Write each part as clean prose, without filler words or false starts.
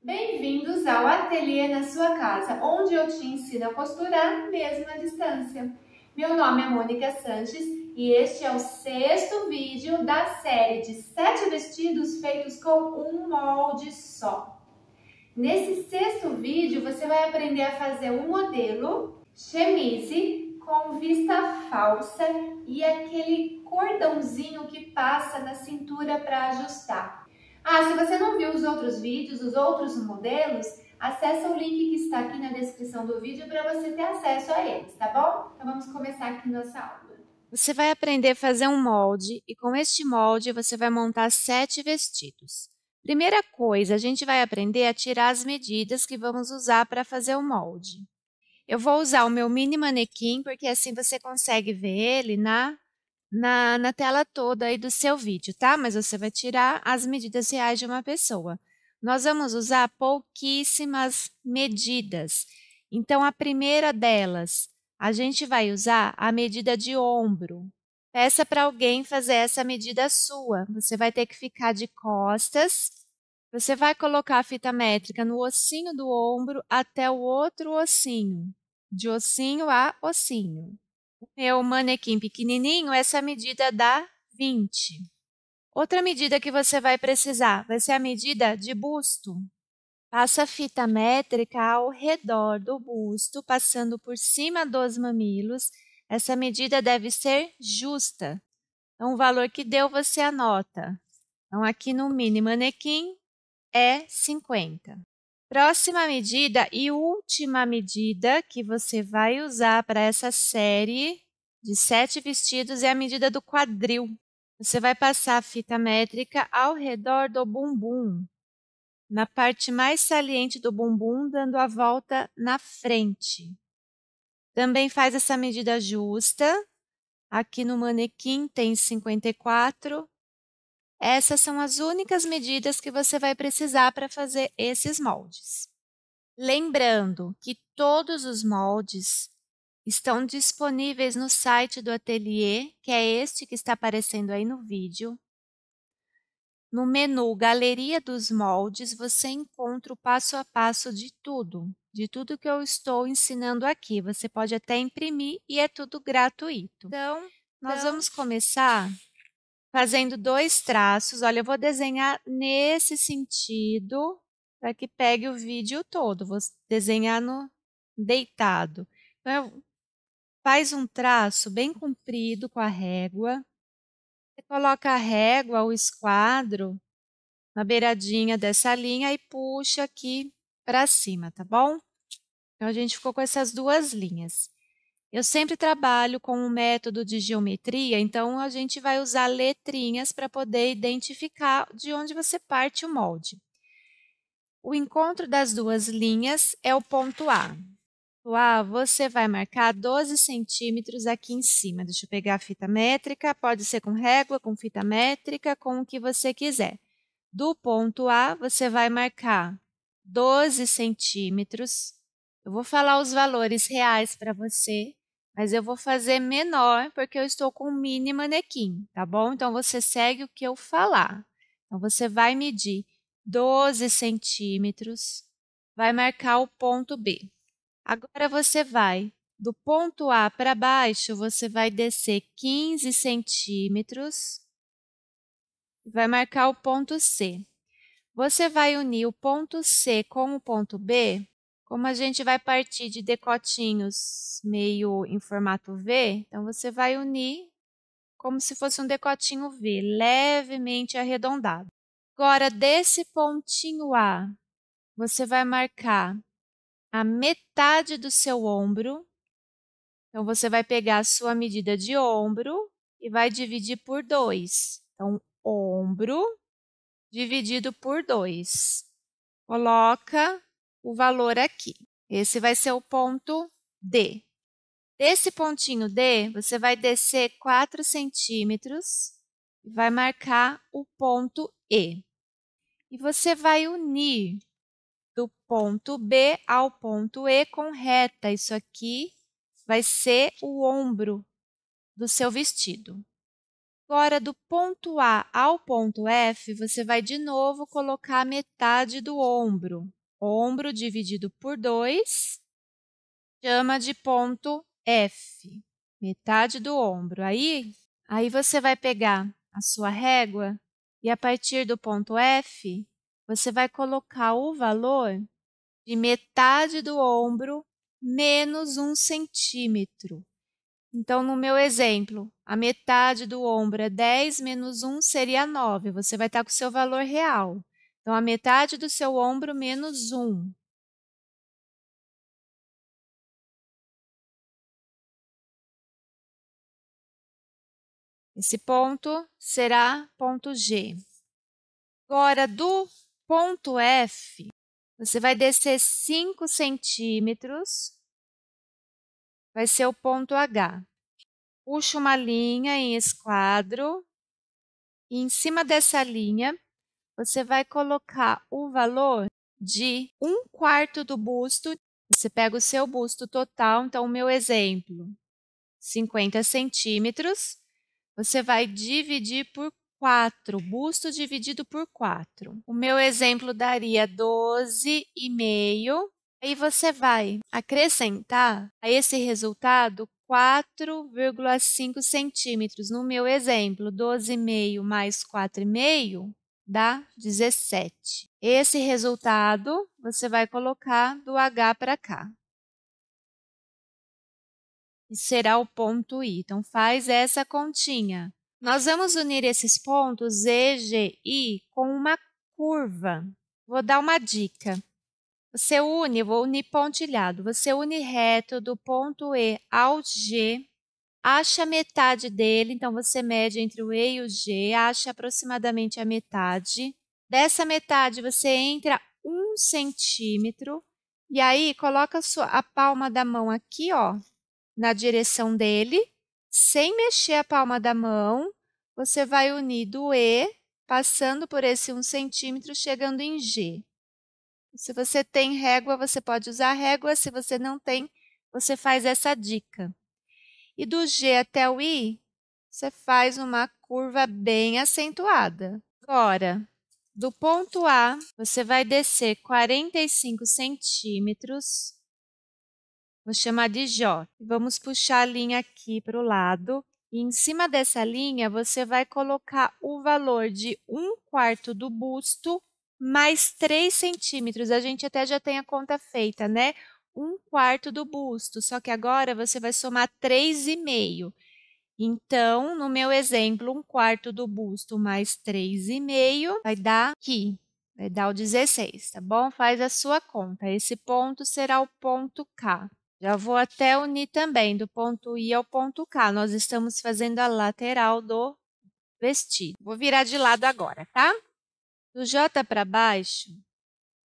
Bem-vindos ao Ateliê na sua casa, onde eu te ensino a costurar mesmo à distância. Meu nome é Mônica Sanches e este é o 6º vídeo da série de 7 vestidos feitos com um molde só. Nesse 6º vídeo você vai aprender a fazer um modelo chemise com vista falsa e aquele cordãozinho que passa na cintura para ajustar. Se você não viu os outros vídeos, os outros modelos, acessa o link que está aqui na descrição do vídeo para você ter acesso a eles, tá bom? Então vamos começar aqui nossa aula. Você vai aprender a fazer um molde e com este molde você vai montar 7 vestidos. Primeira coisa, a gente vai aprender a tirar as medidas que vamos usar para fazer o molde. Eu vou usar o meu mini manequim, porque assim você consegue ver ele na tela toda aí do seu vídeo, tá? Mas você vai tirar as medidas reais de uma pessoa. Nós vamos usar pouquíssimas medidas. Então, a primeira delas, a gente vai usar a medida de ombro. Peça para alguém fazer essa medida sua. Você vai ter que ficar de costas. Você vai colocar a fita métrica no ossinho do ombro até o outro ossinho, de ossinho a ossinho. O meu manequim pequenininho, essa medida dá 20. Outra medida que você vai precisar vai ser a medida de busto. Passa a fita métrica ao redor do busto, passando por cima dos mamilos. Essa medida deve ser justa. Então, o valor que deu você anota. Então, aqui no mini manequim é 50. Próxima medida e última medida que você vai usar para essa série de 7 vestidos é a medida do quadril. Você vai passar a fita métrica ao redor do bumbum, na parte mais saliente do bumbum, dando a volta na frente. Também faz essa medida justa. Aqui no manequim tem 54. Essas são as únicas medidas que você vai precisar para fazer esses moldes. Lembrando que todos os moldes estão disponíveis no site do ateliê, que é este que está aparecendo aí no vídeo. No menu Galeria dos Moldes, você encontra o passo a passo de tudo que eu estou ensinando aqui. Você pode até imprimir e é tudo gratuito. Então, nós vamos começar fazendo 2 traços. Olha, eu vou desenhar nesse sentido para que pegue o vídeo todo. Vou desenhar no deitado. Então, faz um traço bem comprido com a régua. Você coloca a régua, o esquadro, na beiradinha dessa linha e puxa aqui para cima, tá bom? Então, a gente ficou com essas 2 linhas. Eu sempre trabalho com um método de geometria, então a gente vai usar letrinhas para poder identificar de onde você parte o molde. O encontro das 2 linhas é o ponto A. O A, você vai marcar 12 centímetros aqui em cima. Deixa eu pegar a fita métrica, pode ser com régua, com fita métrica, com o que você quiser. Do ponto A, você vai marcar 12 centímetros. Eu vou falar os valores reais para você, mas eu vou fazer menor porque eu estou com um mini manequim, tá bom? Então, você segue o que eu falar. Então, você vai medir 12 centímetros, vai marcar o ponto B. Agora, você vai do ponto A para baixo, você vai descer 15 centímetros e vai marcar o ponto C. Você vai unir o ponto C com o ponto B. Como a gente vai partir de decotinhos meio em formato V, então você vai unir como se fosse um decotinho V, levemente arredondado. Agora, desse pontinho A, você vai marcar a metade do seu ombro. Então, você vai pegar a sua medida de ombro e vai dividir por 2. Então, ombro dividido por 2. Coloca o valor aqui. Esse vai ser o ponto D. Desse pontinho D, você vai descer 4 centímetros e vai marcar o ponto E. E você vai unir do ponto B ao ponto E com reta. Isso aqui vai ser o ombro do seu vestido. Agora, do ponto A ao ponto F, você vai de novo colocar a metade do ombro. Ombro dividido por 2, chama de ponto F. Metade do ombro. Aí você vai pegar a sua régua e, a partir do ponto F, você vai colocar o valor de metade do ombro menos 1 centímetro. Então, no meu exemplo, a metade do ombro é 10 menos 1 seria 9. Você vai estar com o seu valor real. Então, a metade do seu ombro menos 1. Esse ponto será ponto G. Agora, do ponto F, você vai descer 5 centímetros, vai ser o ponto H. Puxa uma linha em esquadro e, em cima dessa linha, você vai colocar o valor de 1/4 do busto. Você pega o seu busto total, então, o meu exemplo, 50 centímetros, você vai dividir por 4, busto dividido por 4. O meu exemplo daria 12,5. Aí você vai acrescentar a esse resultado 4,5 centímetros. No meu exemplo, 12,5 mais 4,5 dá 17. Esse resultado você vai colocar do H para cá. E será o ponto I. Então, faz essa continha. Nós vamos unir esses pontos E, G, I com uma curva. Vou dar uma dica. Você une, vou unir pontilhado. Você une reto do ponto E ao G, acha a metade dele, então você mede entre o E e o G, acha aproximadamente a metade. Dessa metade, você entra 1 centímetro e aí coloca a palma da mão aqui, ó, na direção dele, sem mexer a palma da mão. Você vai unir do E, passando por esse 1 centímetro, chegando em G. Se você tem régua, você pode usar régua. Se você não tem, você faz essa dica. E do G até o I, você faz uma curva bem acentuada. Agora, do ponto A, você vai descer 45 centímetros. Vou chamar de J. Vamos puxar a linha aqui para o lado. E em cima dessa linha, você vai colocar o valor de 1/4 do busto mais 3 centímetros. A gente até já tem a conta feita, né? 1/4 do busto, só que agora você vai somar 3,5. Então, no meu exemplo, 1/4 do busto mais 3,5 vai dar aqui, vai dar o 16, tá bom? Faz a sua conta. Esse ponto será o ponto K. Já vou até unir também do ponto I ao ponto K. Nós estamos fazendo a lateral do vestido. Vou virar de lado agora, tá? Do J para baixo,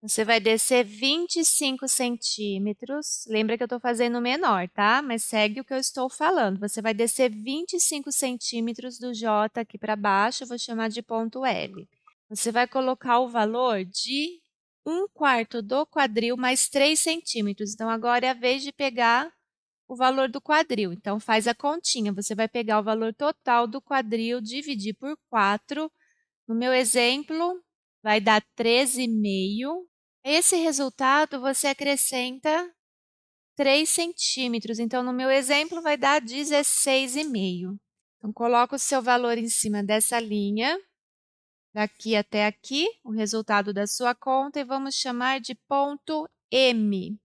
você vai descer 25 centímetros. Lembra que eu estou fazendo menor, tá? Mas segue o que eu estou falando. Você vai descer 25 centímetros do J aqui para baixo. Eu vou chamar de ponto L. Você vai colocar o valor de 1/4 do quadril mais 3 centímetros. Então, agora é a vez de pegar o valor do quadril. Então, faz a continha. Você vai pegar o valor total do quadril, dividir por 4. No meu exemplo, vai dar 13,5. Esse resultado você acrescenta 3 centímetros. Então, no meu exemplo, vai dar 16,5. Então, coloca o seu valor em cima dessa linha, daqui até aqui, o resultado da sua conta, e vamos chamar de ponto M.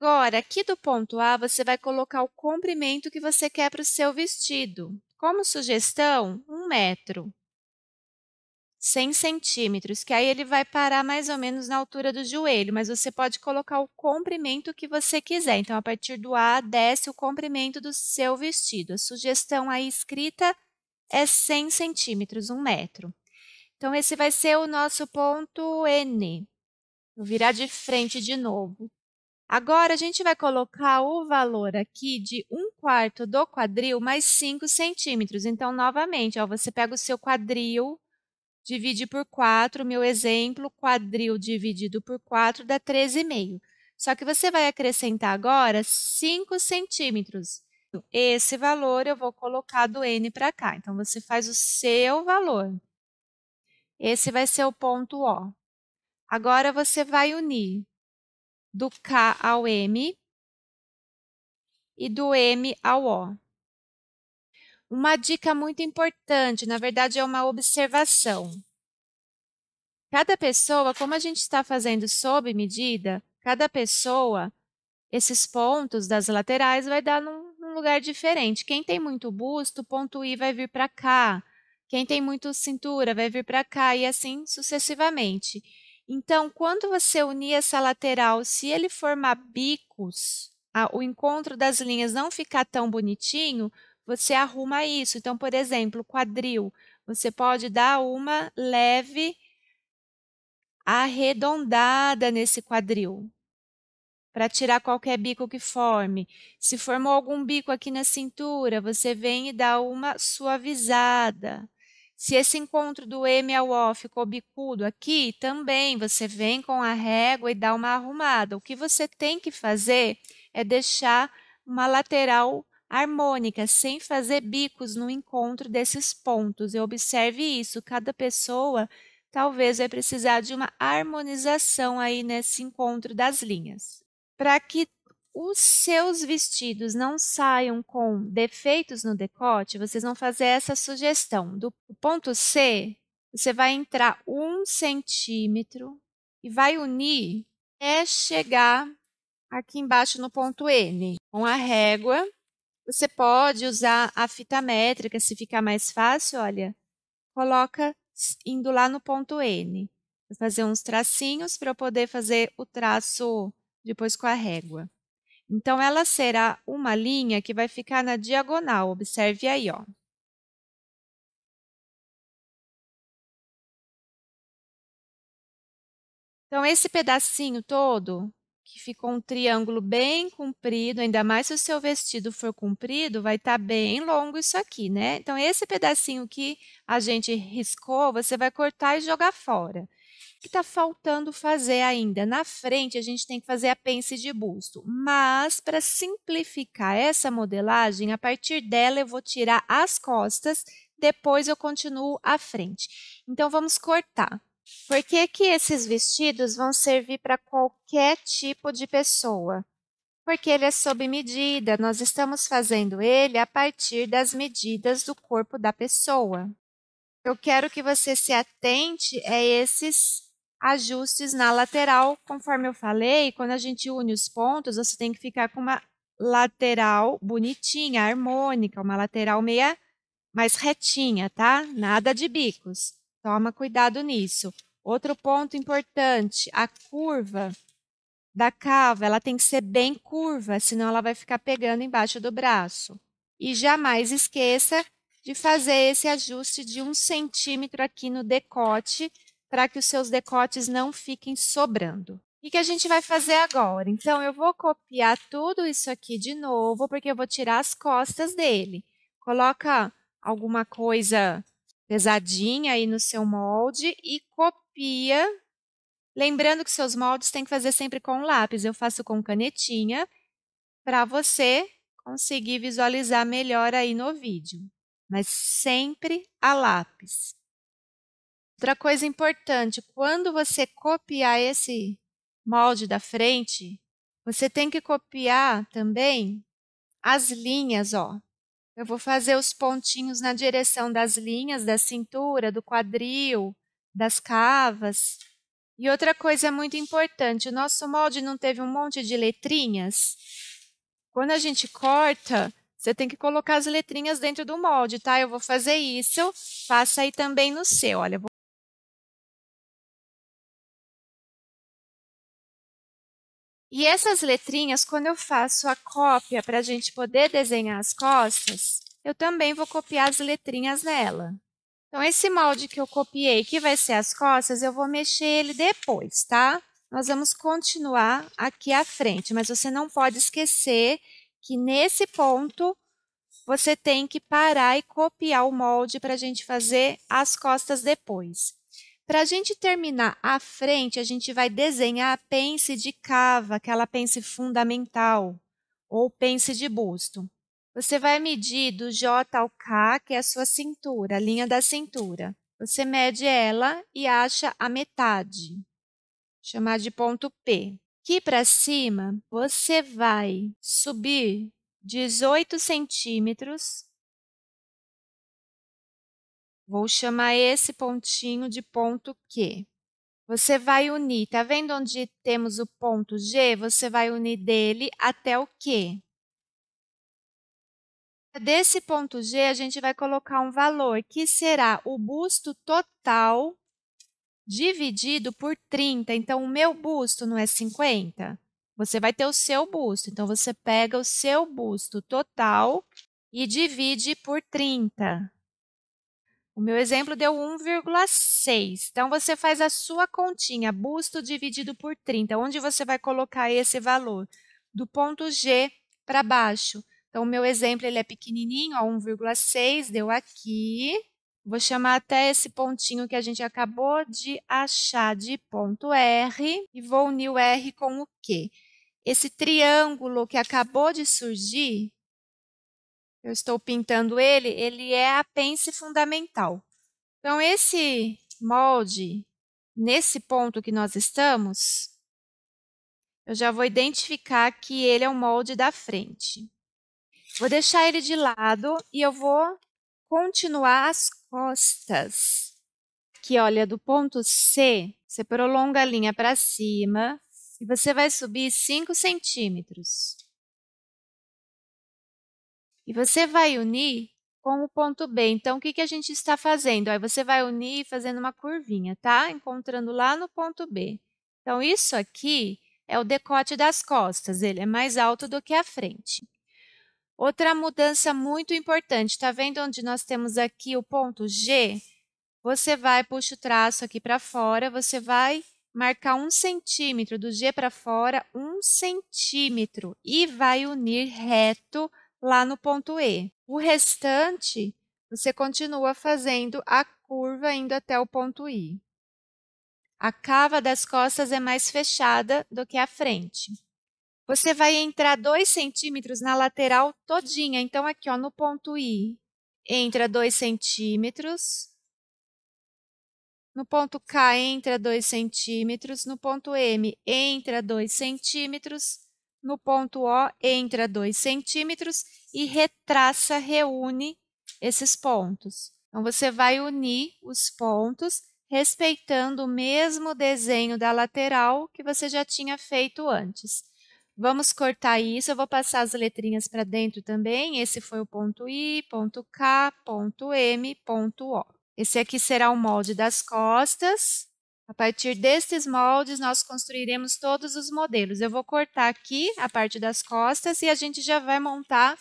Agora, aqui do ponto A, você vai colocar o comprimento que você quer para o seu vestido. Como sugestão, 1 metro. 100 centímetros, que aí ele vai parar mais ou menos na altura do joelho, mas você pode colocar o comprimento que você quiser. Então, a partir do A, desce o comprimento do seu vestido. A sugestão aí escrita é 100 centímetros, 1 metro. Então, esse vai ser o nosso ponto N. Vou virar de frente de novo. Agora, a gente vai colocar o valor aqui de 1/4 do quadril mais 5 centímetros. Então, novamente, ó, você pega o seu quadril, divide por 4, meu exemplo, quadril dividido por 4 dá 13,5. Só que você vai acrescentar agora 5 centímetros. esse valor eu vou colocar do N para cá. Então, você faz o seu valor. Esse vai ser o ponto O. Agora, você vai unir do K ao M e do M ao O. Uma dica muito importante, na verdade, é uma observação. Cada pessoa, como a gente está fazendo sob medida, cada pessoa, esses pontos das laterais vai dar num lugar diferente. Quem tem muito busto, o ponto I vai vir para cá. Quem tem muito cintura vai vir para cá e assim sucessivamente. Então, quando você unir essa lateral, se ele formar bicos, o encontro das linhas não ficar tão bonitinho, você arruma isso. Então, por exemplo, quadril, você pode dar uma leve arredondada nesse quadril, para tirar qualquer bico que forme. Se formou algum bico aqui na cintura, você vem e dá uma suavizada. Se esse encontro do M ao O ficou bicudo aqui, também você vem com a régua e dá uma arrumada. O que você tem que fazer é deixar uma lateral harmônica, sem fazer bicos no encontro desses pontos. E observe isso, cada pessoa talvez vai precisar de uma harmonização aí nesse encontro das linhas. Para que os seus vestidos não saiam com defeitos no decote, vocês vão fazer essa sugestão. Do ponto C, você vai entrar 1 centímetro e vai unir até chegar aqui embaixo no ponto N. Com a régua, você pode usar a fita métrica, se ficar mais fácil, olha, coloca indo lá no ponto N. Vou fazer uns tracinhos para eu poder fazer o traço depois com a régua. Então, ela será uma linha que vai ficar na diagonal, observe aí, ó. Então, esse pedacinho todo, que ficou um triângulo bem comprido, ainda mais se o seu vestido for comprido, vai estar bem longo isso aqui, né? Então, esse pedacinho que a gente riscou, você vai cortar e jogar fora. O que está faltando fazer ainda? Na frente, a gente tem que fazer a pence de busto, mas para simplificar essa modelagem, a partir dela eu vou tirar as costas, depois eu continuo a frente. Então, vamos cortar. Por que que esses vestidos vão servir para qualquer tipo de pessoa? Porque ele é sob medida, nós estamos fazendo ele a partir das medidas do corpo da pessoa. Eu quero que você se atente a esses ajustes na lateral. Conforme eu falei, quando a gente une os pontos, você tem que ficar com uma lateral bonitinha, harmônica, uma lateral mais retinha, tá? Nada de bicos. Toma cuidado nisso. Outro ponto importante, a curva da cava, ela tem que ser bem curva, senão ela vai ficar pegando embaixo do braço. E jamais esqueça de fazer esse ajuste de 1 centímetro aqui no decote, para que os seus decotes não fiquem sobrando. O que a gente vai fazer agora? Então, eu vou copiar tudo isso aqui de novo, porque eu vou tirar as costas dele. Coloca alguma coisa pesadinha aí no seu molde e copia. Lembrando que seus moldes tem que fazer sempre com lápis. Eu faço com canetinha para você conseguir visualizar melhor aí no vídeo, mas sempre a lápis. Outra coisa importante, quando você copiar esse molde da frente, você tem que copiar também as linhas, ó. Eu vou fazer os pontinhos na direção das linhas da cintura, do quadril, das cavas. E outra coisa muito importante, o nosso molde não teve um monte de letrinhas? Quando a gente corta, você tem que colocar as letrinhas dentro do molde, tá? Eu vou fazer isso, faça aí também no seu, olha. E essas letrinhas, quando eu faço a cópia para a gente poder desenhar as costas, eu também vou copiar as letrinhas nela. Então, esse molde que eu copiei, que vai ser as costas, eu vou mexer ele depois, tá? Nós vamos continuar aqui à frente, mas você não pode esquecer que nesse ponto você tem que parar e copiar o molde para a gente fazer as costas depois. Para a gente terminar a frente, a gente vai desenhar a pence de cava, aquela pence fundamental, ou pence de busto. Você vai medir do J ao K, que é a sua cintura, a linha da cintura. Você mede ela e acha a metade, chamar de ponto P. Aqui para cima, você vai subir 18 centímetros. Vou chamar esse pontinho de ponto Q. Você vai unir, tá vendo onde temos o ponto G? Você vai unir dele até o Q. Desse ponto G, a gente vai colocar um valor, que será o busto total dividido por 30. Então, o meu busto não é 50? Você vai ter o seu busto. Então, você pega o seu busto total e divide por 30. O meu exemplo deu 1,6. Então, você faz a sua continha, busto dividido por 30. Onde você vai colocar esse valor? Do ponto G para baixo. Então, o meu exemplo ele é pequenininho, 1,6, deu aqui. Vou chamar até esse pontinho que a gente acabou de achar de ponto R e vou unir o R com o Q. Esse triângulo que acabou de surgir, eu estou pintando ele é a pence fundamental. Então, esse molde, nesse ponto que nós estamos, eu já vou identificar que ele é o molde da frente. Vou deixar ele de lado e eu vou continuar as costas. Aqui, olha, do ponto C, você prolonga a linha para cima e você vai subir 5 centímetros. E você vai unir com o ponto B. Então, o que a gente está fazendo? Aí você vai unir fazendo uma curvinha, tá? Encontrando lá no ponto B. Então, isso aqui é o decote das costas. Ele é mais alto do que a frente. Outra mudança muito importante, tá vendo onde nós temos aqui o ponto G? Você vai, puxa o traço aqui para fora, você vai marcar 1 centímetro do G para fora, 1 centímetro, e vai unir reto lá no ponto E. O restante, você continua fazendo a curva indo até o ponto I. A cava das costas é mais fechada do que a frente. Você vai entrar 2 centímetros na lateral todinha. Então, aqui ó, no ponto I, entra 2 centímetros. No ponto K, entra 2 centímetros. No ponto M, entra 2 centímetros. No ponto O, entra 2 centímetros e retraça, reúne esses pontos. Então, você vai unir os pontos respeitando o mesmo desenho da lateral que você já tinha feito antes. Vamos cortar isso, eu vou passar as letrinhas para dentro também. Esse foi o ponto I, ponto K, ponto M, ponto O. Esse aqui será o molde das costas. A partir destes moldes, nós construiremos todos os modelos. Eu vou cortar aqui a parte das costas e a gente já vai montar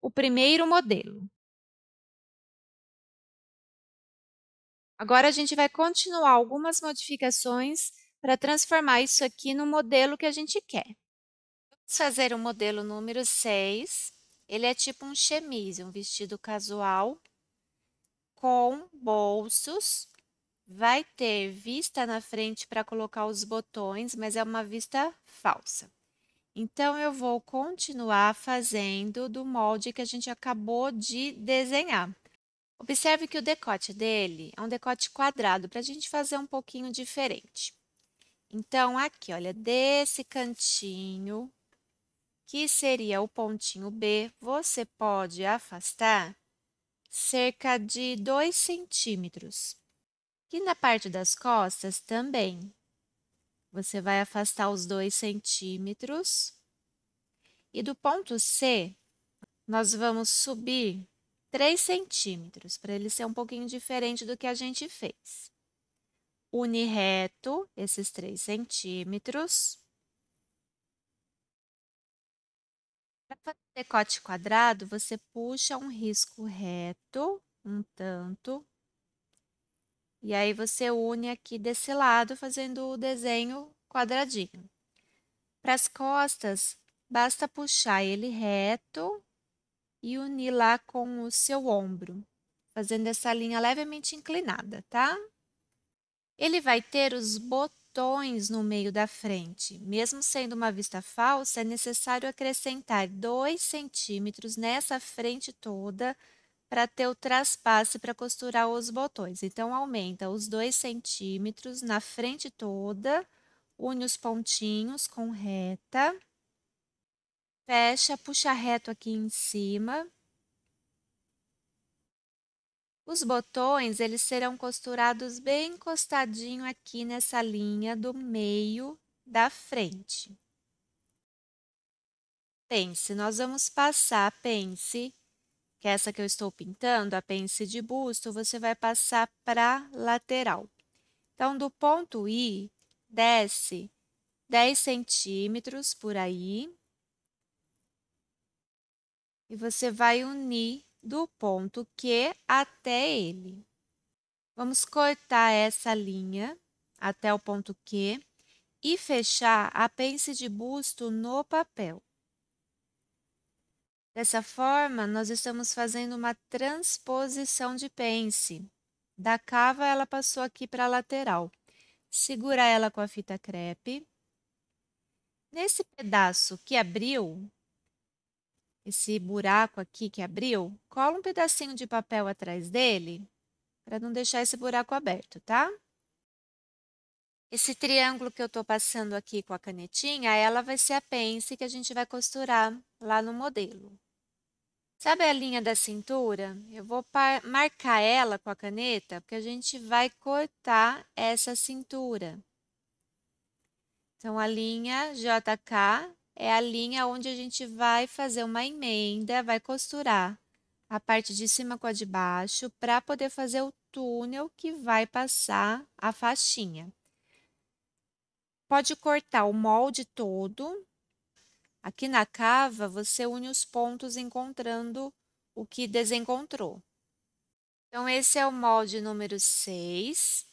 o primeiro modelo. Agora, a gente vai continuar algumas modificações para transformar isso aqui no modelo que a gente quer. Vamos fazer o modelo número 6. Ele é tipo um chemise, um vestido casual com bolsos. Vai ter vista na frente para colocar os botões, mas é uma vista falsa. Então, eu vou continuar fazendo do molde que a gente acabou de desenhar. Observe que o decote dele é um decote quadrado, para a gente fazer um pouquinho diferente. Então, aqui, olha, desse cantinho, que seria o pontinho B, você pode afastar cerca de 2 centímetros. E na parte das costas também, você vai afastar os 2 centímetros. E do ponto C, nós vamos subir 3 centímetros, para ele ser um pouquinho diferente do que a gente fez. Une reto esses 3 centímetros. Para fazer decote quadrado, você puxa um risco reto, um tanto. E aí, você une aqui desse lado, fazendo o desenho quadradinho. Para as costas, basta puxar ele reto e unir lá com o seu ombro, fazendo essa linha levemente inclinada, tá? Ele vai ter os botões botões no meio da frente. Mesmo sendo uma vista falsa, é necessário acrescentar 2 centímetros nessa frente toda para ter o traspasse para costurar os botões. Então, aumenta os 2 centímetros na frente toda, une os pontinhos com reta, fecha, puxa reto aqui em cima. Os botões, eles serão costurados bem encostadinho aqui nessa linha do meio da frente. Pence, nós vamos passar a pence, que é essa que eu estou pintando, a pence de busto, você vai passar para a lateral. Então, do ponto I, desce 10 centímetros por aí, e você vai unir do ponto Q até ele. Vamos cortar essa linha até o ponto Q e fechar a pence de busto no papel. Dessa forma, nós estamos fazendo uma transposição de pence. Da cava, ela passou aqui para a lateral. Segura ela com a fita crepe. Nesse pedaço que abriu, esse buraco aqui que abriu, cola um pedacinho de papel atrás dele, para não deixar esse buraco aberto, tá? Esse triângulo que eu estou passando aqui com a canetinha, ela vai ser a pence que a gente vai costurar lá no modelo. Sabe a linha da cintura? Eu vou marcar ela com a caneta, porque a gente vai cortar essa cintura. Então, a linha JK é a linha onde a gente vai fazer uma emenda, vai costurar a parte de cima com a de baixo para poder fazer o túnel que vai passar a faixinha. Pode cortar o molde todo. Aqui na cava, você une os pontos encontrando o que desencontrou. Então, esse é o molde número 6.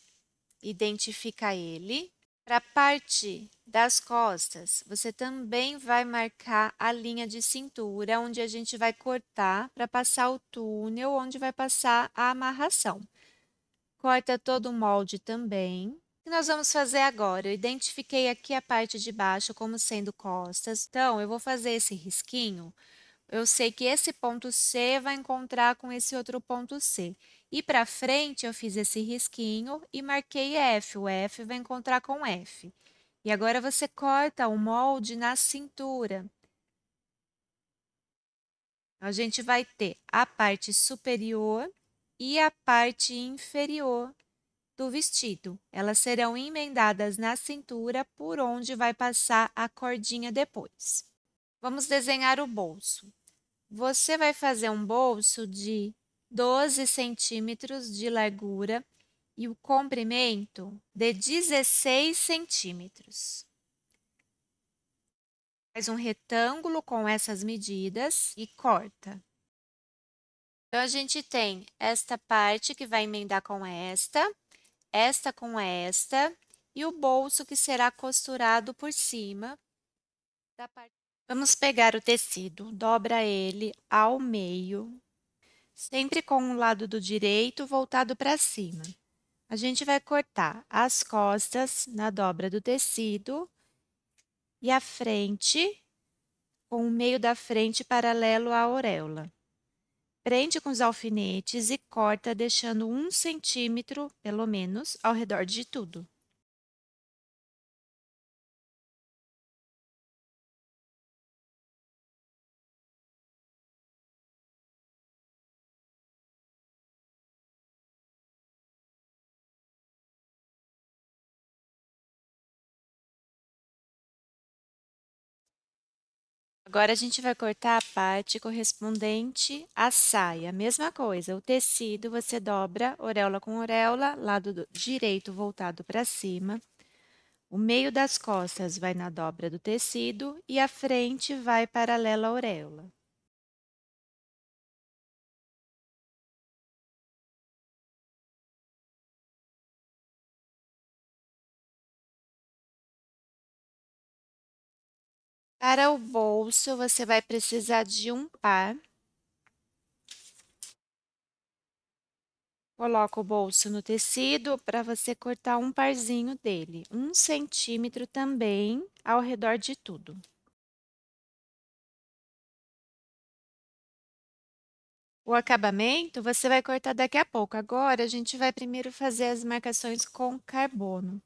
Identifica ele. Para a parte das costas, você também vai marcar a linha de cintura, onde a gente vai cortar para passar o túnel, onde vai passar a amarração. Corta todo o molde também. O que nós vamos fazer agora? Eu identifiquei aqui a parte de baixo como sendo costas, então eu vou fazer esse risquinho. Eu sei que esse ponto C vai encontrar com esse outro ponto C. E para frente, eu fiz esse risquinho e marquei F. O F vai encontrar com F. E agora você corta o molde na cintura. A gente vai ter a parte superior e a parte inferior do vestido. Elas serão emendadas na cintura por onde vai passar a cordinha depois. Vamos desenhar o bolso. Você vai fazer um bolso de 12 centímetros de largura e o comprimento de 16 centímetros. Faz um retângulo com essas medidas e corta. Então, a gente tem esta parte que vai emendar com esta com esta e o bolso que será costurado por cima da parte. Vamos pegar o tecido, dobra ele ao meio, sempre com o lado do direito voltado para cima. A gente vai cortar as costas na dobra do tecido e a frente com o meio da frente paralelo à auréola. Prende com os alfinetes e corta deixando 1 centímetro, pelo menos, ao redor de tudo. Agora, a gente vai cortar a parte correspondente à saia. Mesma coisa, o tecido você dobra auréola com auréola, lado direito voltado para cima. O meio das costas vai na dobra do tecido e a frente vai paralela à auréola. Para o bolso, você vai precisar de um par. Coloca o bolso no tecido para você cortar um parzinho dele, 1 centímetro também ao redor de tudo. O acabamento você vai cortar daqui a pouco. Agora, a gente vai primeiro fazer as marcações com carbono.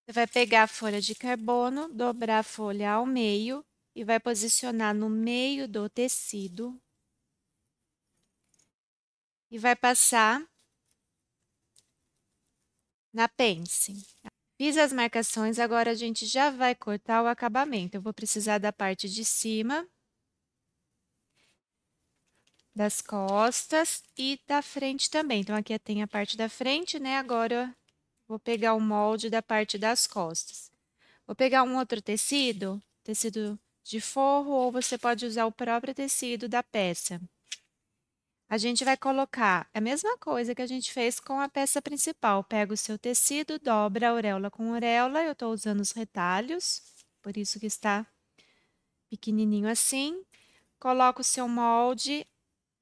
Você vai pegar a folha de carbono, dobrar a folha ao meio e vai posicionar no meio do tecido e vai passar na pence. Fiz as marcações, agora a gente já vai cortar o acabamento. Eu vou precisar da parte de cima, das costas e da frente também. Então, aqui tem a parte da frente, né? Agora, vou pegar o molde da parte das costas. Vou pegar um outro tecido, tecido de forro, ou você pode usar o próprio tecido da peça. A gente vai colocar a mesma coisa que a gente fez com a peça principal. Pega o seu tecido, dobra a auréola com auréola. Eu estou usando os retalhos, por isso que está pequenininho assim. Coloca o seu molde,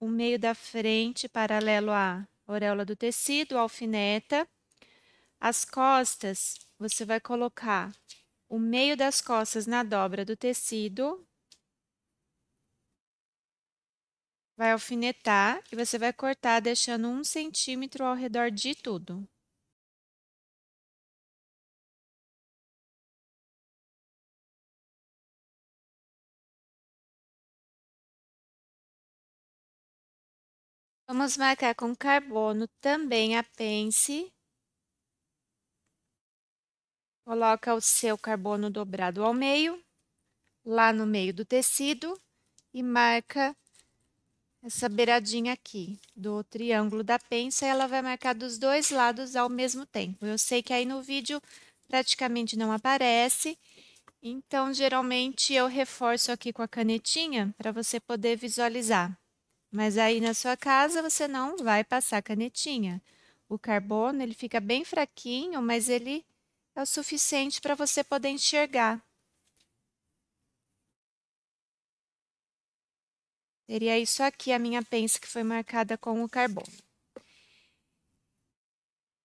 o meio da frente paralelo à auréola do tecido, alfineta. As costas, você vai colocar o meio das costas na dobra do tecido. Vai alfinetar e você vai cortar deixando 1 centímetro ao redor de tudo. Vamos marcar com carbono também a pence. Coloca o seu carbono dobrado ao meio, lá no meio do tecido, e marca essa beiradinha aqui do triângulo da pence. Ela vai marcar dos dois lados ao mesmo tempo. Eu sei que aí no vídeo praticamente não aparece, então geralmente eu reforço aqui com a canetinha para você poder visualizar. Mas aí na sua casa você não vai passar canetinha. O carbono, ele fica bem fraquinho, mas ele é o suficiente para você poder enxergar. Seria isso aqui a minha pence que foi marcada com o carbono.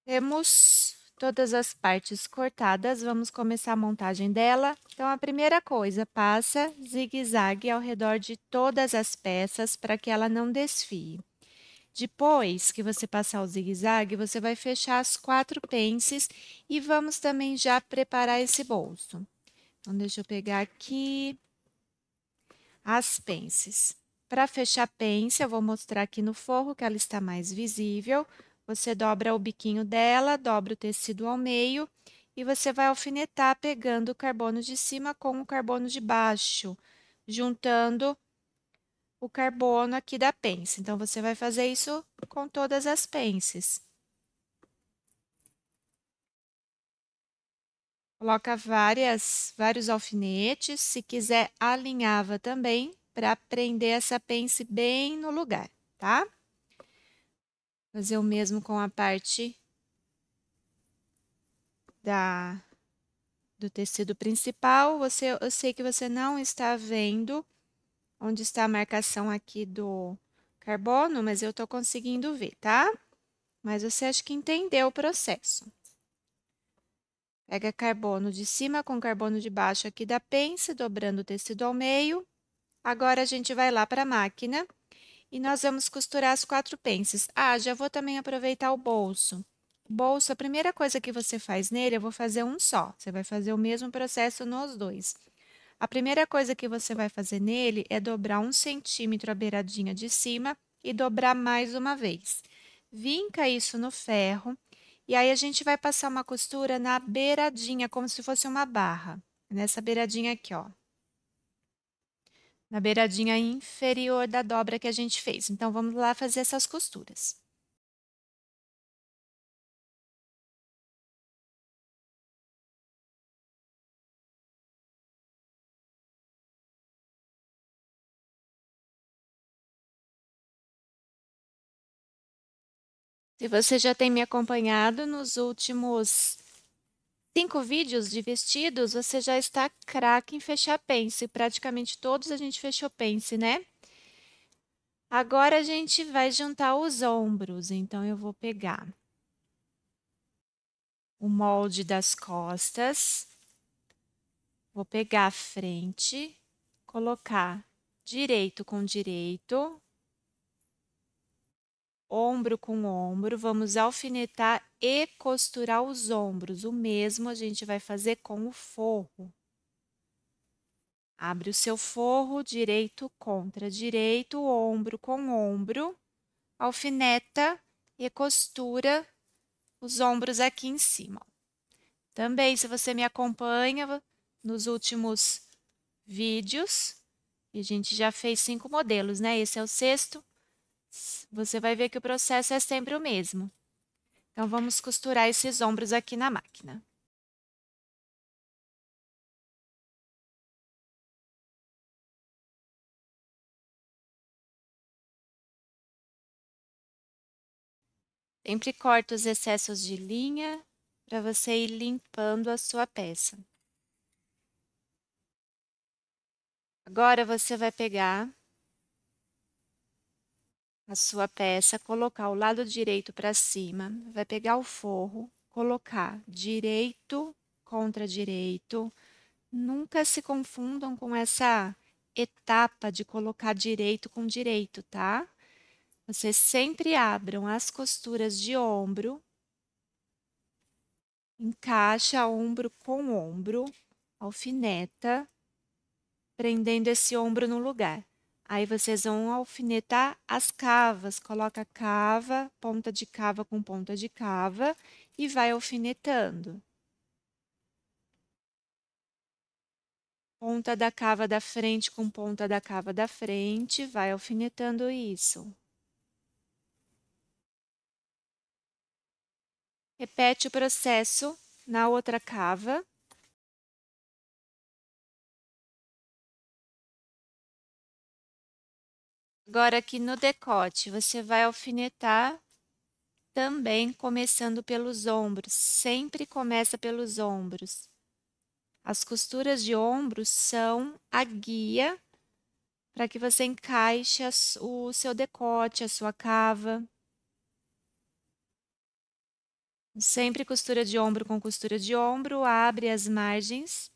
Temos todas as partes cortadas, vamos começar a montagem dela. Então, a primeira coisa, passa zigue-zague ao redor de todas as peças para que ela não desfie. Depois que você passar o zigue-zague, você vai fechar as 4 pences e vamos também já preparar esse bolso. Então, deixa eu pegar aqui as pences. Para fechar a pence, eu vou mostrar aqui no forro que ela está mais visível. Você dobra o biquinho dela, dobra o tecido ao meio e você vai alfinetar pegando o carbono de cima com o carbono de baixo, juntando o carbono aqui da pence. Então, você vai fazer isso com todas as pences. Coloca vários alfinetes, se quiser alinhava também, para prender essa pence bem no lugar, tá? Fazer o mesmo com a parte do tecido principal. Eu sei que você não está vendo onde está a marcação aqui do carbono, mas eu estou conseguindo ver, tá? Mas você acha que entendeu o processo. Pega carbono de cima com carbono de baixo aqui da pence, dobrando o tecido ao meio. Agora, a gente vai lá para a máquina e nós vamos costurar as 4 pences. Ah, já vou também aproveitar o bolso. O bolso, a primeira coisa que você faz nele, eu vou fazer um só. Você vai fazer o mesmo processo nos dois. A primeira coisa que você vai fazer nele é dobrar 1 centímetro a beiradinha de cima e dobrar mais uma vez. Vinca isso no ferro e aí a gente vai passar uma costura na beiradinha, como se fosse uma barra. Nessa beiradinha aqui, ó. Na beiradinha inferior da dobra que a gente fez. Então, vamos lá fazer essas costuras. Se você já tem me acompanhado nos últimos 5 vídeos de vestidos, você já está craque em fechar pence. Praticamente todos a gente fechou pence, né? Agora, a gente vai juntar os ombros. Então, eu vou pegar o molde das costas, vou pegar a frente, colocar direito com direito, ombro com ombro, vamos alfinetar e costurar os ombros. O mesmo a gente vai fazer com o forro. Abre o seu forro, direito contra direito, ombro com ombro, alfineta e costura os ombros aqui em cima. Também, se você me acompanha nos últimos vídeos, e a gente já fez 5 modelos, né? Esse é o 6º. Você vai ver que o processo é sempre o mesmo. Então, vamos costurar esses ombros aqui na máquina. Sempre corta os excessos de linha para você ir limpando a sua peça. Agora, você vai pegar a sua peça, colocar o lado direito para cima, vai pegar o forro, colocar direito contra direito. Nunca se confundam com essa etapa de colocar direito com direito, tá? Vocês sempre abram as costuras de ombro, encaixa ombro com ombro, alfineta, prendendo esse ombro no lugar. Aí, vocês vão alfinetar as cavas, coloca cava, ponta de cava com ponta de cava e vai alfinetando. Ponta da cava da frente com ponta da cava da frente, vai alfinetando isso. Repete o processo na outra cava. Agora, aqui no decote, você vai alfinetar também começando pelos ombros. Sempre começa pelos ombros. As costuras de ombros são a guia para que você encaixe o seu decote, a sua cava. Sempre costura de ombro com costura de ombro, abre as margens.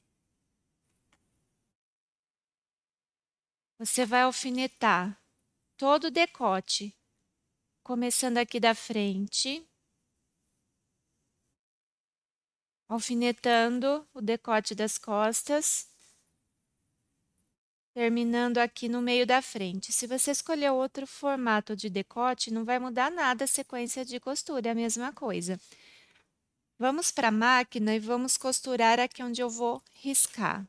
Você vai alfinetar todo o decote, começando aqui da frente, alfinetando o decote das costas, terminando aqui no meio da frente. Se você escolher outro formato de decote, não vai mudar nada a sequência de costura, é a mesma coisa. Vamos para a máquina e vamos costurar aqui onde eu vou riscar.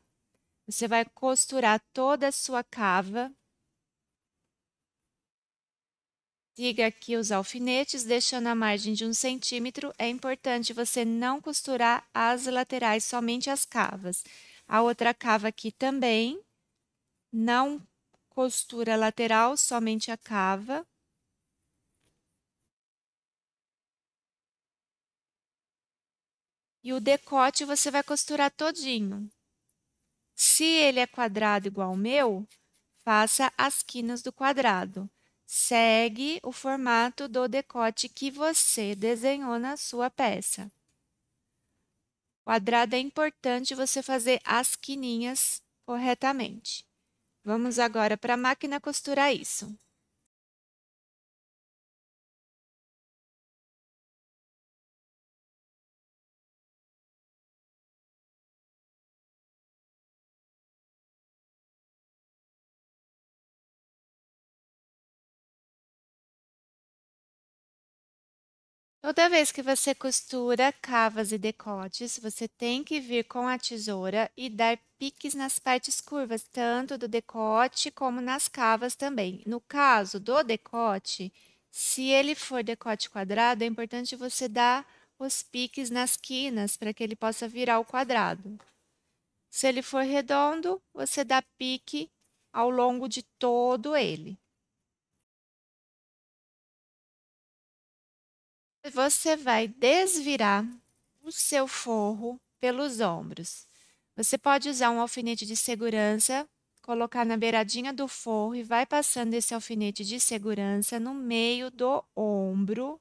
Você vai costurar toda a sua cava. Siga aqui os alfinetes, deixando a margem de 1 centímetro. É importante você não costurar as laterais, somente as cavas. A outra cava aqui também, não costura lateral, somente a cava. E o decote você vai costurar todinho. Se ele é quadrado igual ao meu, faça as quinas do quadrado. Segue o formato do decote que você desenhou na sua peça. Quadrado é importante você fazer as quininhas corretamente. Vamos agora para a máquina costurar isso. Toda vez que você costura cavas e decotes, você tem que vir com a tesoura e dar piques nas partes curvas, tanto do decote como nas cavas também. No caso do decote, se ele for decote quadrado, é importante você dar os piques nas quinas para que ele possa virar ao quadrado. Se ele for redondo, você dá pique ao longo de todo ele. Você vai desvirar o seu forro pelos ombros. Você pode usar um alfinete de segurança colocar na beiradinha do forro e vai passando esse alfinete de segurança no meio do ombro.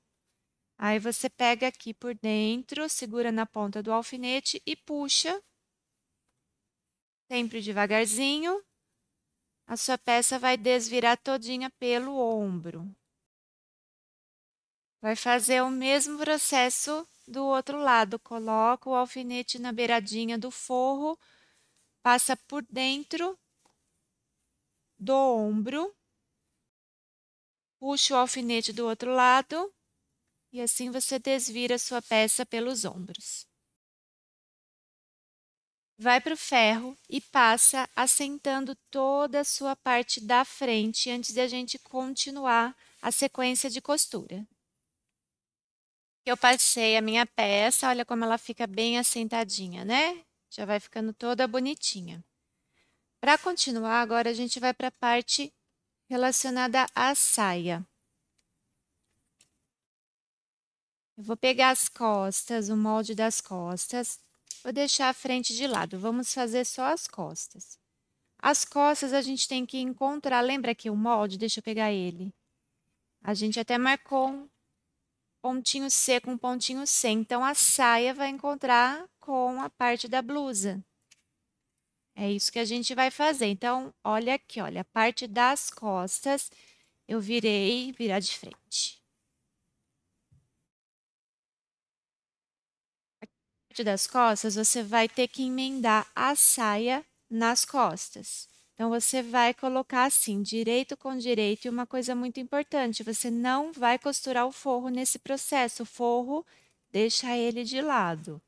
Aí você pega aqui por dentro, segura na ponta do alfinete e puxa, sempre devagarzinho. A sua peça vai desvirar todinha pelo ombro. Vai fazer o mesmo processo do outro lado. Coloca o alfinete na beiradinha do forro, passa por dentro do ombro, puxa o alfinete do outro lado e assim você desvira a sua peça pelos ombros. Vai para o ferro e passa assentando toda a sua parte da frente antes de a gente continuar a sequência de costura. Eu passei a minha peça, olha como ela fica bem assentadinha, né? Já vai ficando toda bonitinha. Para continuar, agora a gente vai para a parte relacionada à saia. Eu vou pegar as costas, o molde das costas, vou deixar a frente de lado, vamos fazer só as costas. As costas a gente tem que encontrar, lembra aqui o molde? Deixa eu pegar ele. A gente até marcou um pontinho C com um pontinho C, então a saia vai encontrar com a parte da blusa. É isso que a gente vai fazer. Então, olha aqui, olha, a parte das costas eu virar de frente. A parte das costas você vai ter que emendar a saia nas costas. Então, você vai colocar assim, direito com direito, e uma coisa muito importante, você não vai costurar o forro nesse processo, o forro deixa ele de lado.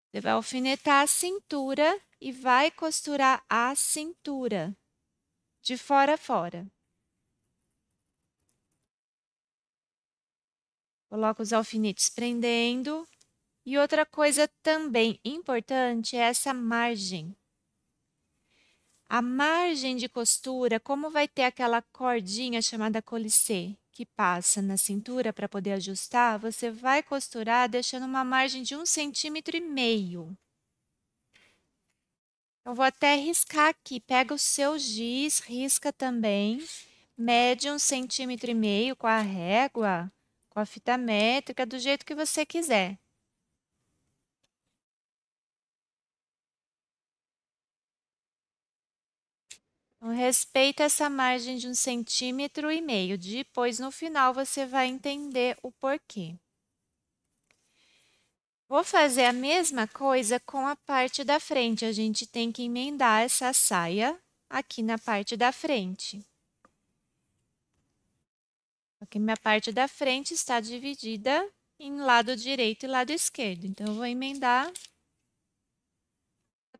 Você vai alfinetar a cintura e vai costurar a cintura, de fora a fora. Coloca os alfinetes prendendo. E outra coisa também importante é essa margem. A margem de costura, como vai ter aquela cordinha chamada colissê que passa na cintura para poder ajustar, você vai costurar deixando uma margem de 1,5 cm. Eu vou até riscar aqui, pega o seu giz, risca também, mede 1,5 cm com a régua, com a fita métrica, do jeito que você quiser. Então, respeita essa margem de 1,5 cm. Depois, no final, você vai entender o porquê. Vou fazer a mesma coisa com a parte da frente. A gente tem que emendar essa saia aqui na parte da frente. Aqui minha parte da frente está dividida em lado direito e lado esquerdo. Então, eu vou emendar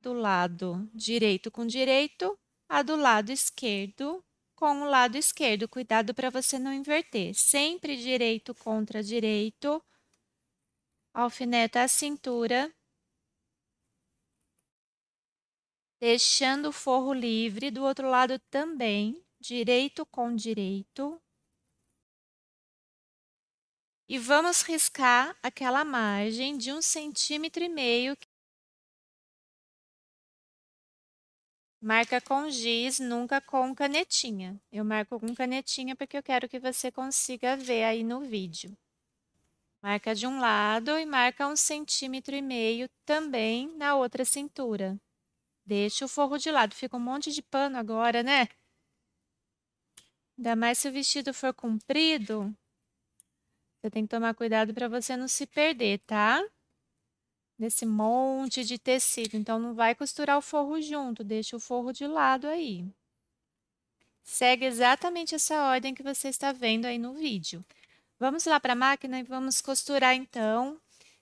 do lado direito com direito, a do lado esquerdo com o lado esquerdo. Cuidado para você não inverter. Sempre direito contra direito. Alfineta a cintura. Deixando o forro livre. Do outro lado também. Direito com direito. E vamos riscar aquela margem de 1,5 cm. Marca com giz, nunca com canetinha. Eu marco com canetinha porque eu quero que você consiga ver aí no vídeo. Marca de um lado e marca 1,5 cm também na outra cintura. Deixa o forro de lado. Fica um monte de pano agora, né? Ainda mais se o vestido for comprido. Você tem que tomar cuidado para você não se perder, tá? Nesse monte de tecido. Então, não vai costurar o forro junto. Deixa o forro de lado aí. Segue exatamente essa ordem que você está vendo aí no vídeo. Vamos lá para a máquina e vamos costurar, então,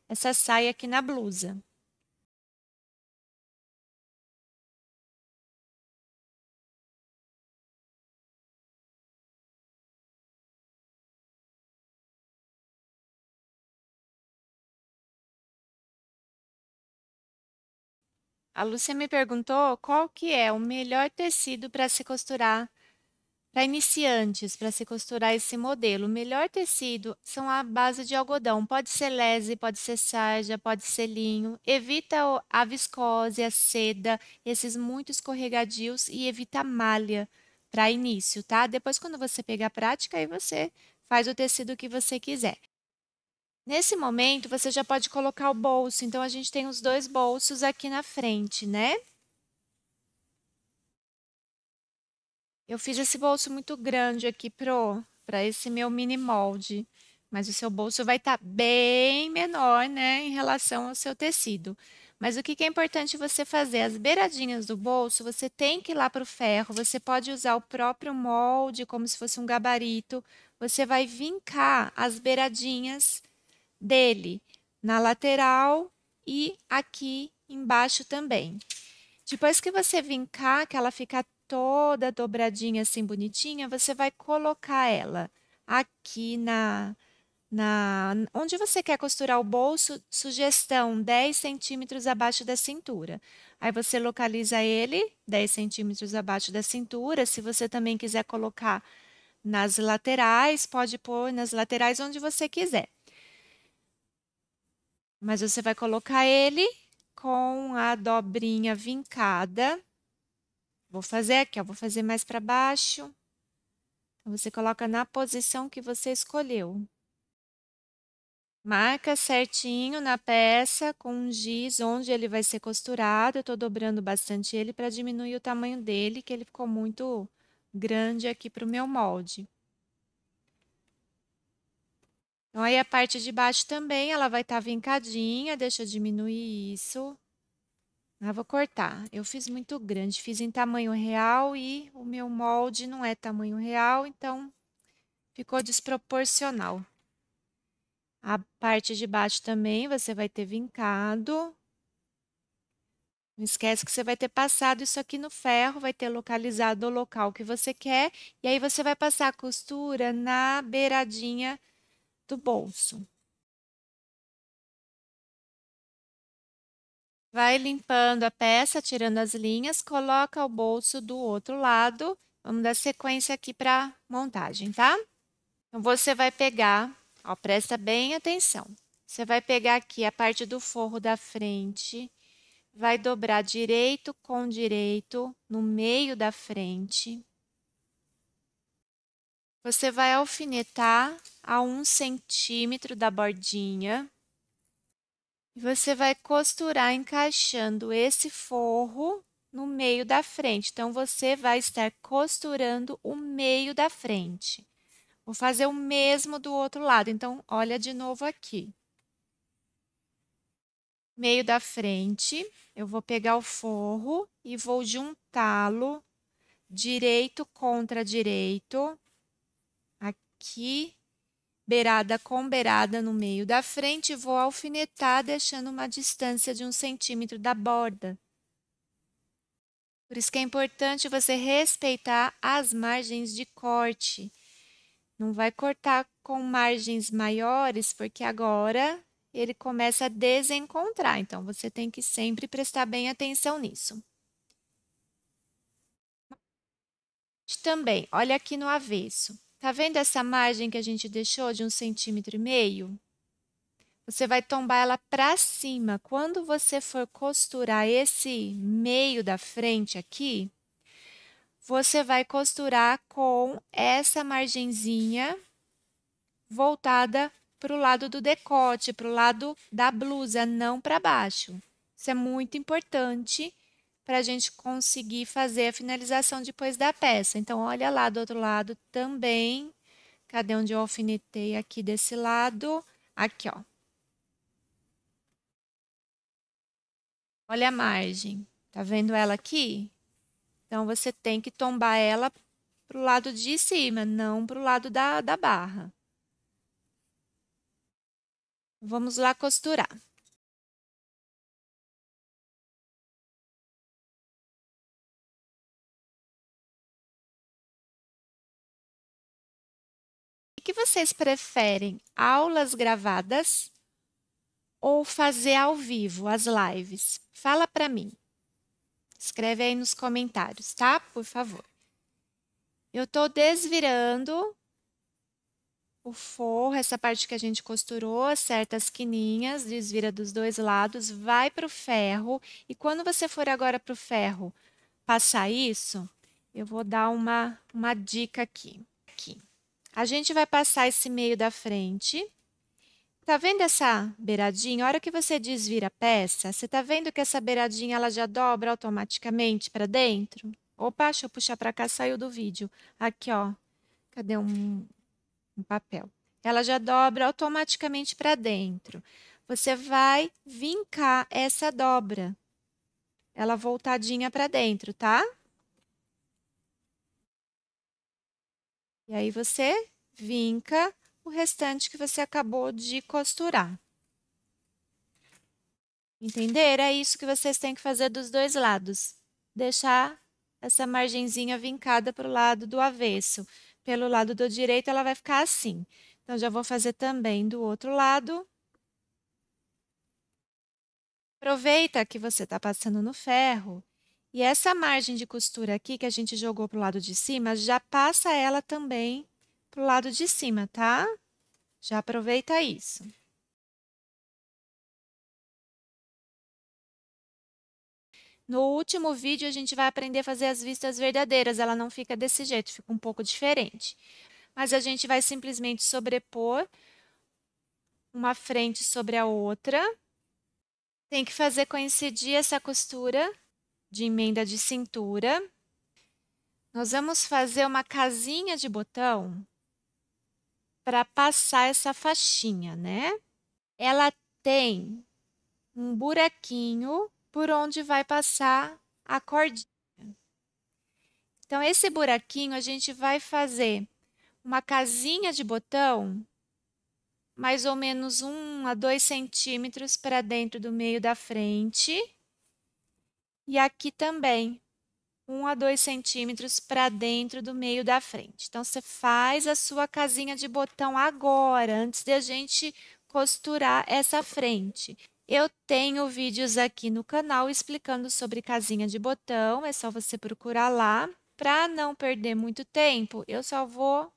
essa saia aqui na blusa. A Lúcia me perguntou qual que é o melhor tecido para se costurar Para iniciantes, para se costurar esse modelo, o melhor tecido são a base de algodão. Pode ser lese, pode ser sarja, pode ser linho. Evita a viscose, a seda, esses muito escorregadios e evita a malha para início, tá? Depois, quando você pegar a prática, aí você faz o tecido que você quiser. Nesse momento, você já pode colocar o bolso. Então, a gente tem os dois bolsos aqui na frente, né? Eu fiz esse bolso muito grande aqui para esse meu mini molde, mas o seu bolso vai estar bem menor, né, em relação ao seu tecido. Mas o que que é importante você fazer? As beiradinhas do bolso, você tem que ir lá para o ferro, você pode usar o próprio molde, como se fosse um gabarito. Você vai vincar as beiradinhas dele na lateral e aqui embaixo também. Depois que você vincar, que ela fica toda dobradinha assim bonitinha, você vai colocar ela aqui onde você quer costurar o bolso, sugestão 10 centímetros abaixo da cintura. Aí você localiza ele 10 centímetros abaixo da cintura. Se você também quiser colocar nas laterais, pode pôr nas laterais onde você quiser. Mas você vai colocar ele com a dobrinha vincada. Vou fazer aqui, ó, vou fazer mais para baixo. Então, você coloca na posição que você escolheu. Marca certinho na peça com um giz onde ele vai ser costurado. Eu estou dobrando bastante ele para diminuir o tamanho dele, que ele ficou muito grande aqui para o meu molde. Então, aí a parte de baixo também, ela vai estar vincadinha. Deixa eu diminuir isso. Ah, vou cortar. Eu fiz muito grande, fiz em tamanho real e o meu molde não é tamanho real, então ficou desproporcional. A parte de baixo também você vai ter vincado. Não esquece que você vai ter passado isso aqui no ferro, vai ter localizado o local que você quer, e aí você vai passar a costura na beiradinha do bolso. Vai limpando a peça, tirando as linhas, coloca o bolso do outro lado. Vamos dar sequência aqui para montagem, tá? Então, você vai pegar, ó, presta bem atenção. Você vai pegar aqui a parte do forro da frente, vai dobrar direito com direito no meio da frente. Você vai alfinetar a 1 centímetro da bordinha. E você vai costurar encaixando esse forro no meio da frente. Então, você vai estar costurando o meio da frente. Vou fazer o mesmo do outro lado. Então, olha de novo aqui. Meio da frente, eu vou pegar o forro e vou juntá-lo direito contra direito. Aqui, beirada com beirada no meio da frente, vou alfinetar, deixando uma distância de 1 centímetro da borda. Por isso que é importante você respeitar as margens de corte. Não vai cortar com margens maiores, porque agora ele começa a desencontrar. Então, você tem que sempre prestar bem atenção nisso. Também, olha aqui no avesso. Tá vendo essa margem que a gente deixou de 1,5 centímetros? Você vai tombar ela para cima. Quando você for costurar esse meio da frente aqui, você vai costurar com essa margenzinha voltada para o lado do decote, para o lado da blusa, não para baixo. Isso é muito importante para a gente conseguir fazer a finalização depois da peça. Então, olha lá do outro lado também. Cadê onde eu alfinetei aqui desse lado? Aqui, ó. Olha a margem. Tá vendo ela aqui? Então, você tem que tombar ela para o lado de cima, não para o lado da barra. Vamos lá costurar. O que vocês preferem? Aulas gravadas ou fazer ao vivo as lives? Fala para mim. Escreve aí nos comentários, tá? Por favor. Eu tô desvirando o forro, essa parte que a gente costurou, acerta as quininhas, desvira dos dois lados, vai para o ferro. E quando você for agora para o ferro passar isso, eu vou dar uma dica aqui. A gente vai passar esse meio da frente. Tá vendo essa beiradinha? A hora que você desvira a peça, você tá vendo que essa beiradinha ela já dobra automaticamente para dentro? Opa, deixa eu puxar para cá, saiu do vídeo. Aqui, ó. Cadê um papel? Ela já dobra automaticamente para dentro. Você vai vincar essa dobra, ela voltadinha para dentro, tá? E aí você vinca o restante que você acabou de costurar. Entenderam? É isso que vocês têm que fazer dos dois lados. Deixar essa margenzinha vincada para o lado do avesso. Pelo lado do direito, ela vai ficar assim. Então, já vou fazer também do outro lado. Aproveita que você está passando no ferro e essa margem de costura aqui que a gente jogou para o lado de cima, já passa ela também para o lado de cima, tá? Já aproveita isso. No último vídeo, a gente vai aprender a fazer as vistas verdadeiras. Ela não fica desse jeito, fica um pouco diferente. Mas a gente vai simplesmente sobrepor uma frente sobre a outra. Tem que fazer coincidir essa costura de emenda de cintura. Nós vamos fazer uma casinha de botão para passar essa faixinha, né? Ela tem um buraquinho por onde vai passar a cordinha. Então, esse buraquinho a gente vai fazer uma casinha de botão, mais ou menos 1 a 2 centímetros para dentro do meio da frente. E aqui também, 1 a 2 centímetros para dentro do meio da frente. Então, você faz a sua casinha de botão agora, antes de a gente costurar essa frente. Eu tenho vídeos aqui no canal explicando sobre casinha de botão, é só você procurar lá. Para não perder muito tempo, eu só vou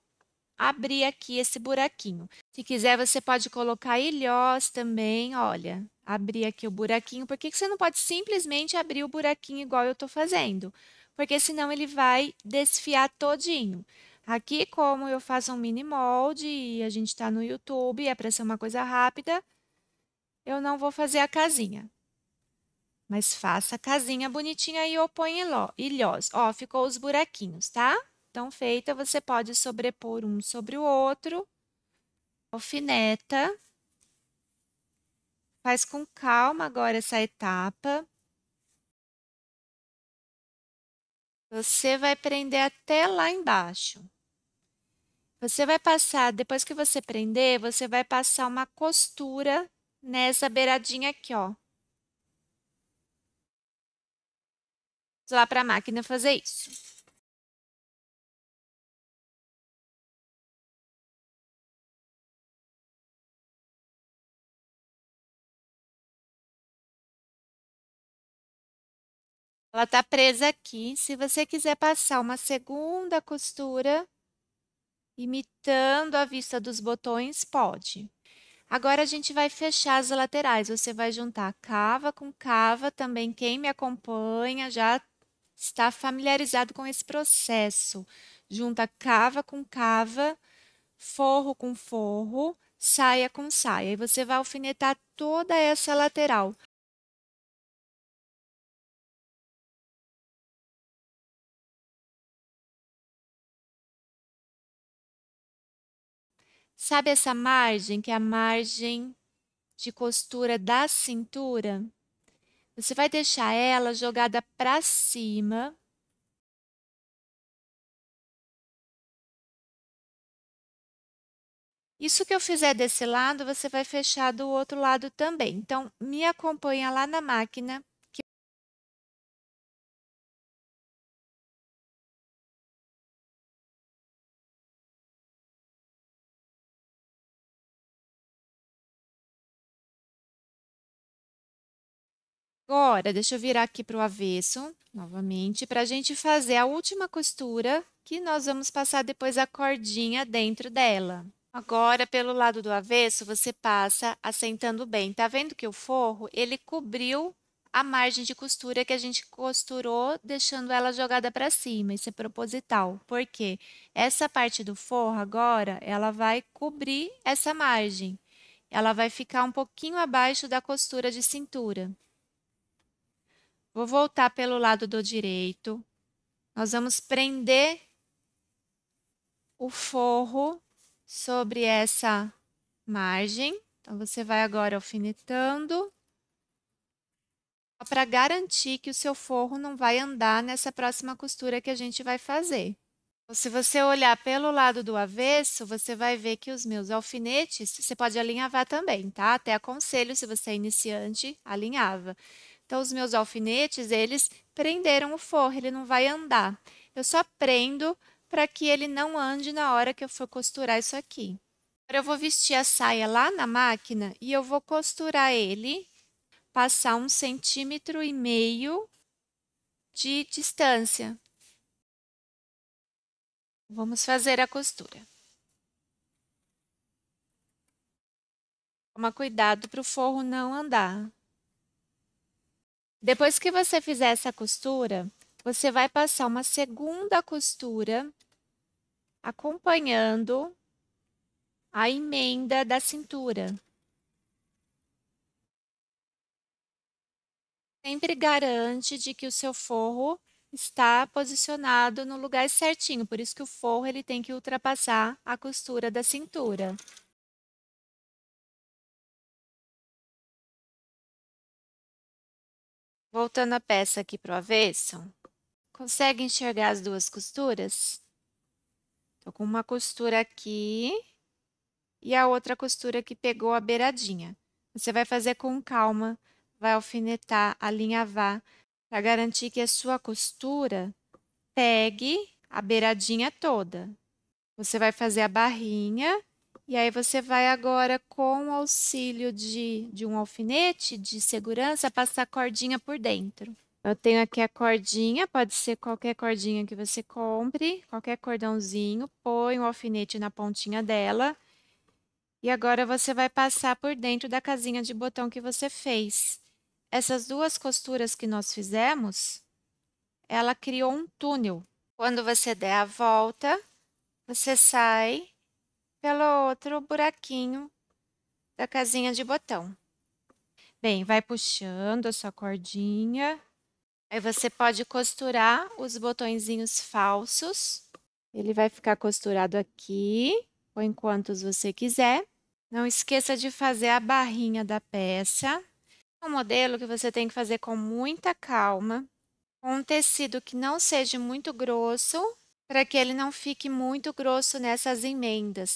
abrir aqui esse buraquinho. Se quiser, você pode colocar ilhós também, olha, abrir aqui o buraquinho. Por que você não pode simplesmente abrir o buraquinho igual eu estou fazendo? Porque senão ele vai desfiar todinho. Aqui, como eu faço um mini molde e a gente está no YouTube, é para ser uma coisa rápida, eu não vou fazer a casinha. Mas faça a casinha bonitinha e eu ponho ilhós. Ó, ficou os buraquinhos, tá? Então, feita, você pode sobrepor um sobre o outro. Alfineta. Faz com calma agora essa etapa. Você vai prender até lá embaixo. Você vai passar, depois que você prender, você vai passar uma costura nessa beiradinha aqui, ó. Vamos lá para a máquina fazer isso. Ela está presa aqui. Se você quiser passar uma segunda costura, imitando a vista dos botões, pode. Agora, a gente vai fechar as laterais. Você vai juntar cava com cava. Também quem me acompanha já está familiarizado com esse processo. Junta cava com cava, forro com forro, saia com saia. E você vai alfinetar toda essa lateral. Sabe essa margem, que é a margem de costura da cintura? Você vai deixar ela jogada para cima. Isso que eu fizer desse lado, você vai fechar do outro lado também. Então, me acompanha lá na máquina. Agora, deixa eu virar aqui para o avesso, novamente, para a gente fazer a última costura, que nós vamos passar depois a cordinha dentro dela. Agora, pelo lado do avesso, você passa assentando bem. Tá vendo que o forro, ele cobriu a margem de costura que a gente costurou, deixando ela jogada para cima. Isso é proposital. Por quê? Essa parte do forro agora, ela vai cobrir essa margem. Ela vai ficar um pouquinho abaixo da costura de cintura. Vou voltar pelo lado do direito. Nós vamos prender o forro sobre essa margem. Então, você vai agora alfinetando para garantir que o seu forro não vai andar nessa próxima costura que a gente vai fazer. Então, se você olhar pelo lado do avesso, você vai ver que os meus alfinetes, você pode alinhavar também, tá? Até aconselho, se você é iniciante, alinhava. Então, os meus alfinetes, eles prenderam o forro, ele não vai andar. Eu só prendo para que ele não ande na hora que eu for costurar isso aqui. Agora, eu vou vestir a saia lá na máquina e eu vou costurar ele, passar 1,5 centímetro de distância. Vamos fazer a costura. Toma cuidado para o forro não andar. Depois que você fizer essa costura, você vai passar uma segunda costura acompanhando a emenda da cintura. Sempre garante de que o seu forro está posicionado no lugar certinho, por isso que o forro ele tem que ultrapassar a costura da cintura. Voltando a peça aqui para o avesso, consegue enxergar as duas costuras? Estou com uma costura aqui e a outra costura que pegou a beiradinha. Você vai fazer com calma, vai alfinetar, alinhavar, para garantir que a sua costura pegue a beiradinha toda. Você vai fazer a barrinha e aí você vai agora, com o auxílio de um alfinete de segurança, passar a cordinha por dentro. Eu tenho aqui a cordinha, pode ser qualquer cordinha que você compre, qualquer cordãozinho, põe o alfinete na pontinha dela. E agora você vai passar por dentro da casinha de botão que você fez. Essas duas costuras que nós fizemos, ela criou um túnel. Quando você der a volta, você sai pelo outro buraquinho da casinha de botão. Bem, vai puxando a sua cordinha. Aí você pode costurar os botõezinhos falsos. Ele vai ficar costurado aqui, põe quantos você quiser. Não esqueça de fazer a barrinha da peça. É um modelo que você tem que fazer com muita calma, com um tecido que não seja muito grosso, para que ele não fique muito grosso nessas emendas.